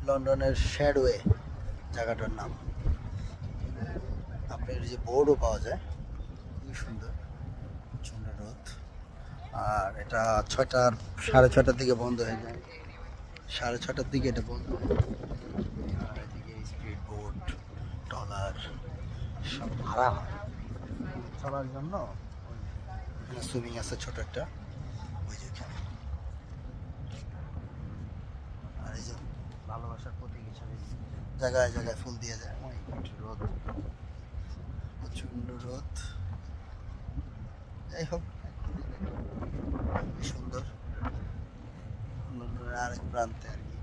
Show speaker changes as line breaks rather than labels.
লন্ডনের শ্যাডওয়ে জায়গাটার নাম। আপনার যে বোর্ডও পাওয়া যায়, খুবই সুন্দর। প্রচণ্ড রোদ। আর এটা 6টার 6:30টার দিকে বন্ধ হয়ে যায়, 6:30টার দিকে এটা বন্ধ হয়ে যায়। আর এদিকে স্পিড বোট, ট্রলার সব ভাড়া হয় চলার জন্য। এখানে সুইমিং আছে ছোট একটা, ওই যে এখানে। আর এই যে ভালোবাসার প্রতীক হিসাবে জায়গায় জায়গায় ফুল দিয়ে যায়। অনেক রোদ, প্রচণ্ড রোদ। যাই হোক, সুন্দর লন্ডনের আরেক প্রান্তে আর কি।